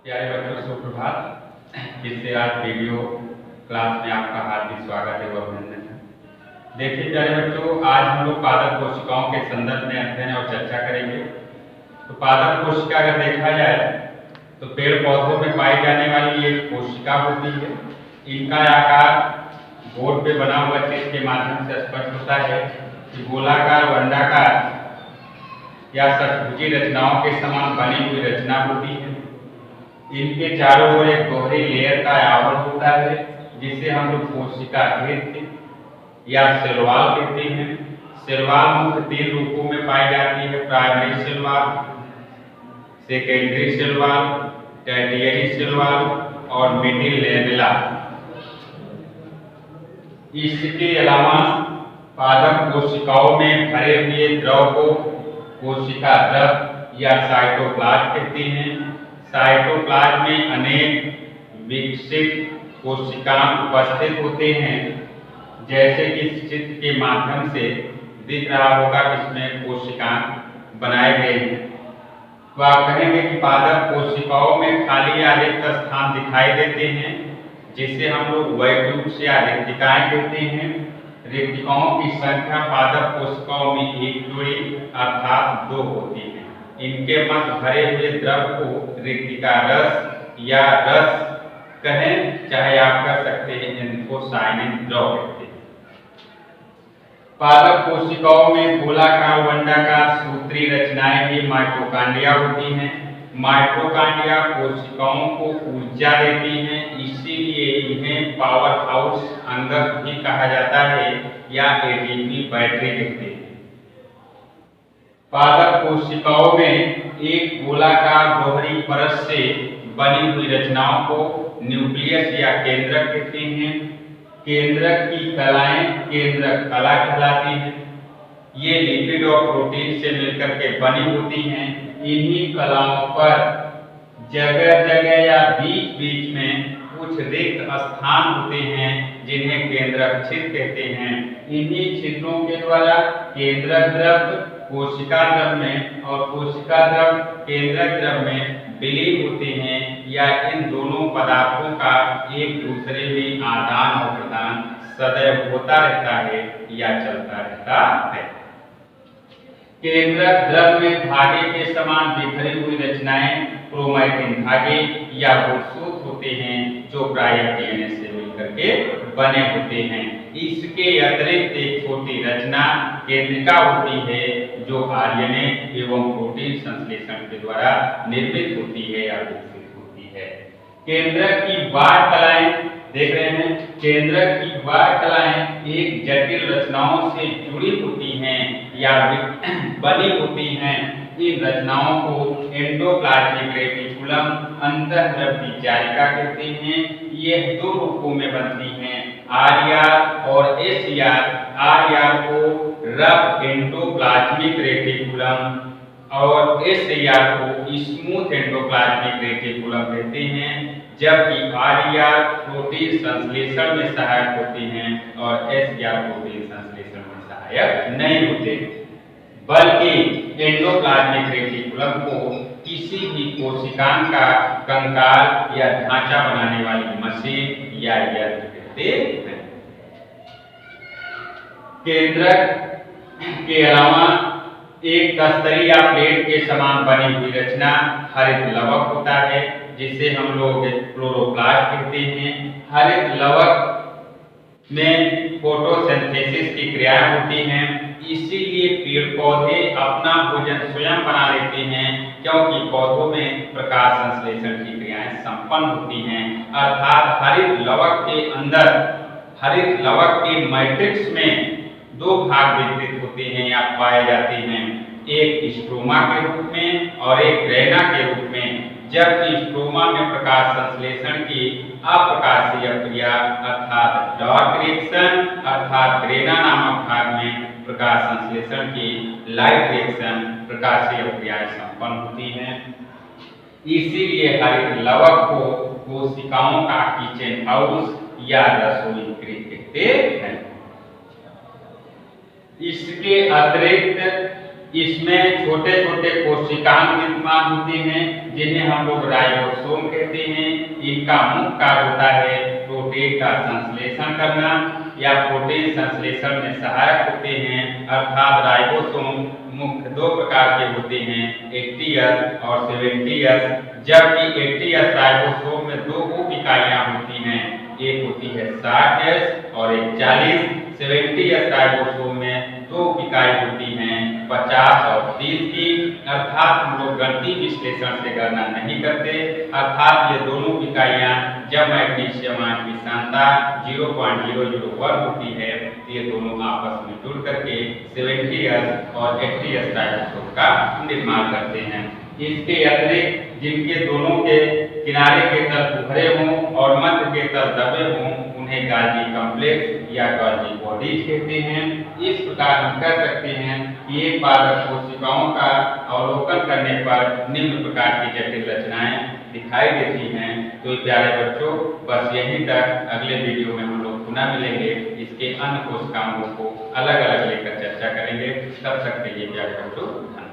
प्यारे बच्चों, सुप्रभात। फिर से आज वीडियो क्लास में आपका हार्दिक स्वागत है व अभिनंदन है। देखिए प्यारे बच्चों, आज हम लोग पादप कोशिकाओं के संदर्भ में अध्ययन और चर्चा करेंगे। तो पादप कोशिका अगर देखा जाए तो पेड़ पौधों में पाई जाने वाली एक कोशिका होती है। इनका आकार बोर्ड पे बना हुआ चित्र के माध्यम से स्पष्ट होता है कि गोलाकार, अंडाकार या षट्भुजी रचनाओं के समान बनी हुई रचना होती है। इनके चारों ओर एक दोहरी लेयर का आवरण होता है जिसे हम लोग कोशिका भित्ति या सेल वॉल कहते हैं। सेल वॉल मुख्य 3 रूपों में पाई जाती है: primary cell wall, secondary cell wall, tertiary cell wall और मिडिल लेमेला। इसके अलावा पादप कोशिकाओं में भरे हुए द्रव को कोशिका द्रव या साइटोप्लाज्म कहते हैं। साइटोप्लाज्म में अनेक विकसित कोशिकाएं उपस्थित होते हैं, जैसे कि इस चित्र के माध्यम से दिख रहा होगा कि इसमें कोशिकाएं बनाए गए हैं। तो आप कहेंगे कि पादप कोशिकाओं में खाली या रिक्त स्थान दिखाई देते हैं, जिसे हम लोग वैक्यूल्स या रिक्तिकाएं कहते हैं। रिक्तिकाओं की संख्या पादप कोशिकाओं में एक जोड़ी अर्थात 2 होती है। इनके मध्य भरे हुए द्रव को रिक्तिका रस या रस कहें, चाहे आप कह सकते हैं एंथोसायनिन द्रव कहते हैं। पादप कोशिकाओं में गोलाकार व अंडाकार सूत्री रचनाएं भी माइटोकांड्रिया होती हैं। माइटोकांड्रिया कोशिकाओं को ऊर्जा देती हैं, इसीलिए इन्हें पावर हाउस अंगक भी कहा जाता है या एटीपी बैटरी कहते हैं। पादप कोशिकाओं में एक गोलाकार दोहरी परत से बनी हुई रचनाओं को न्यूक्लियस या केंद्रक कहते हैं। केंद्रक की कलाएं केंद्रक कला कहलाती हैं। ये लिपिड और प्रोटीन से मिलकर के बनी होती हैं। इन्हीं कलाओं पर जगह जगह या बीच बीच में कुछ रिक्त स्थान होते हैं, जिन्हें केंद्रक छिद्र कहते हैं। इन्हीं छिद्रों के द्वारा केंद्रक द्रव कोशिका द्रव में और कोशिका द्रव केंद्रक द्रव में विलीन होते हैं, या इन दोनों पदार्थों का एक दूसरे में आदान और प्रदान सदैव होता रहता है या चलता रहता है। केंद्रक द्रव में धागे के समान बिखरी हुई रचनाएं क्रोमैटिन धागे या गुणसूत्र होते हैं, जो प्रायः डीएनए से मिलकर के बने होते हैं। इसके अतिरिक्त एक छोटी रचना केंद्रिका होती है, जो आरएनए एवं प्रोटीन संश्लेषण के द्वारा निर्मित होती है या विकसित होती है। केंद्रक की बाह्य कलाएं देख रहे हैं। केंद्रक की बाह्य कलाएं एक जटिल रचनाओं से जुड़ी होती हैं या बनी होती हैं। इन रचनाओं को एंडोप्लाज्मिक रेटिकुलम अंतःद्रव्य जालिका कहते हैं। ये 2 रूपों में बनती हैं, आरआर और एसआर। आरआर को रफ एंडोप्लाज्मिक रेटिकुलम और एसआर को स्मूथ एंडोप्लाज्मिक रेटिकुलम कहते हैं, जबकि आरआर प्रोटीन संश्लेषण में सहायक होते हैं और एसआर प्रोटीन संश्लेषण में सहायक नहीं होते, बल्कि एंडोप्लाज्मिक रेटिकुलम को किसी भी कोशिकांग का कंकाल या ढांचा बनाने वाली मशीन या यंत्र कहते हैं। केंद्रक के अलावा एक तस्तरी या प्लेट के समान बनी हुई रचना हरित लवक होता है, जिसे हम लोग क्लोरोप्लास्ट कहते हैं। हरित लवक में फोटोसिंथेसिस की क्रियाएं होती हैं, इसीलिए पेड़ पौधे अपना भोजन स्वयं बना लेते हैं, क्योंकि पौधों में प्रकाश संश्लेषण की क्रियाएं संपन्न होती हैं। अर्थात हरित लवक के अंदर, हरित लवक के मैट्रिक्स में 2 भाग विकसित होते हैं या पाए जाते हैं, एक स्ट्रोमा के रूप में और एक ग्रेना के रूप में। जबकि स्ट्रोमा में प्रकाश संश्लेषण की अप्रकाशीय क्रिया अर्थात डार्क रिएक्शन, अर्थात ग्रेना नामक भाग में प्रकाश संश्लेषण की लाइट रिएक्शन प्रकाशीय क्रियाएं संपन्न होती हैं। इसीलिए हरित लवक को कोशिकाओं का किचन हाउस या रसोई गृह कहते हैं। इसके अतिरिक्त इसमें छोटे छोटे कोशिकांग विद्यमान होते हैं जिन्हें हम लोग राइबोसोम कहते हैं। इनका मुख्य कार्य होता है प्रोटीन का संश्लेषण करना या प्रोटीन संश्लेषण में सहायक होते हैं। अर्थात राइबोसोम मुख्य दो प्रकार के होते हैं, 80S और 70S। जबकि 80S राइबोसोम में दो उप इकाइयां होती हैं, एक होती है 60S और एक 40। 70S राइबोसोम में दो इकाई होती हैं, 50 और 30 की। अर्थात हम लोग गणितीय विश्लेषण से गणना नहीं करते। अर्थात ये दोनों इकाइयां जब मैग्नीशियम आयन की सांद्रता 0.001 होती है, ये दोनों आपस में जुड़ करके 70S और 80S राइबोसोम का निर्माण करते हैं। इसके अतिरिक्त जिनके दोनों के किनारे के तल उभरे हों और मध्य के तल दबे हों, उन्हें गाल्गी कॉम्प्लेक्स या गाल्गी बॉडीज कहते हैं। इस प्रकार हम कह सकते हैं कि एक पादप कोशिकाओं का अवलोकन करने पर निम्न प्रकार की जटिल रचनाएं दिखाई देती हैं। तो प्यारे बच्चों, बस यहीं तक। अगले वीडियो में हम लोग पुनः मिलेंगे, इसके अन्य कोशिकाओं को अलग अलग लेकर चर्चा करेंगे। तब तक के लिए प्यारे बच्चों।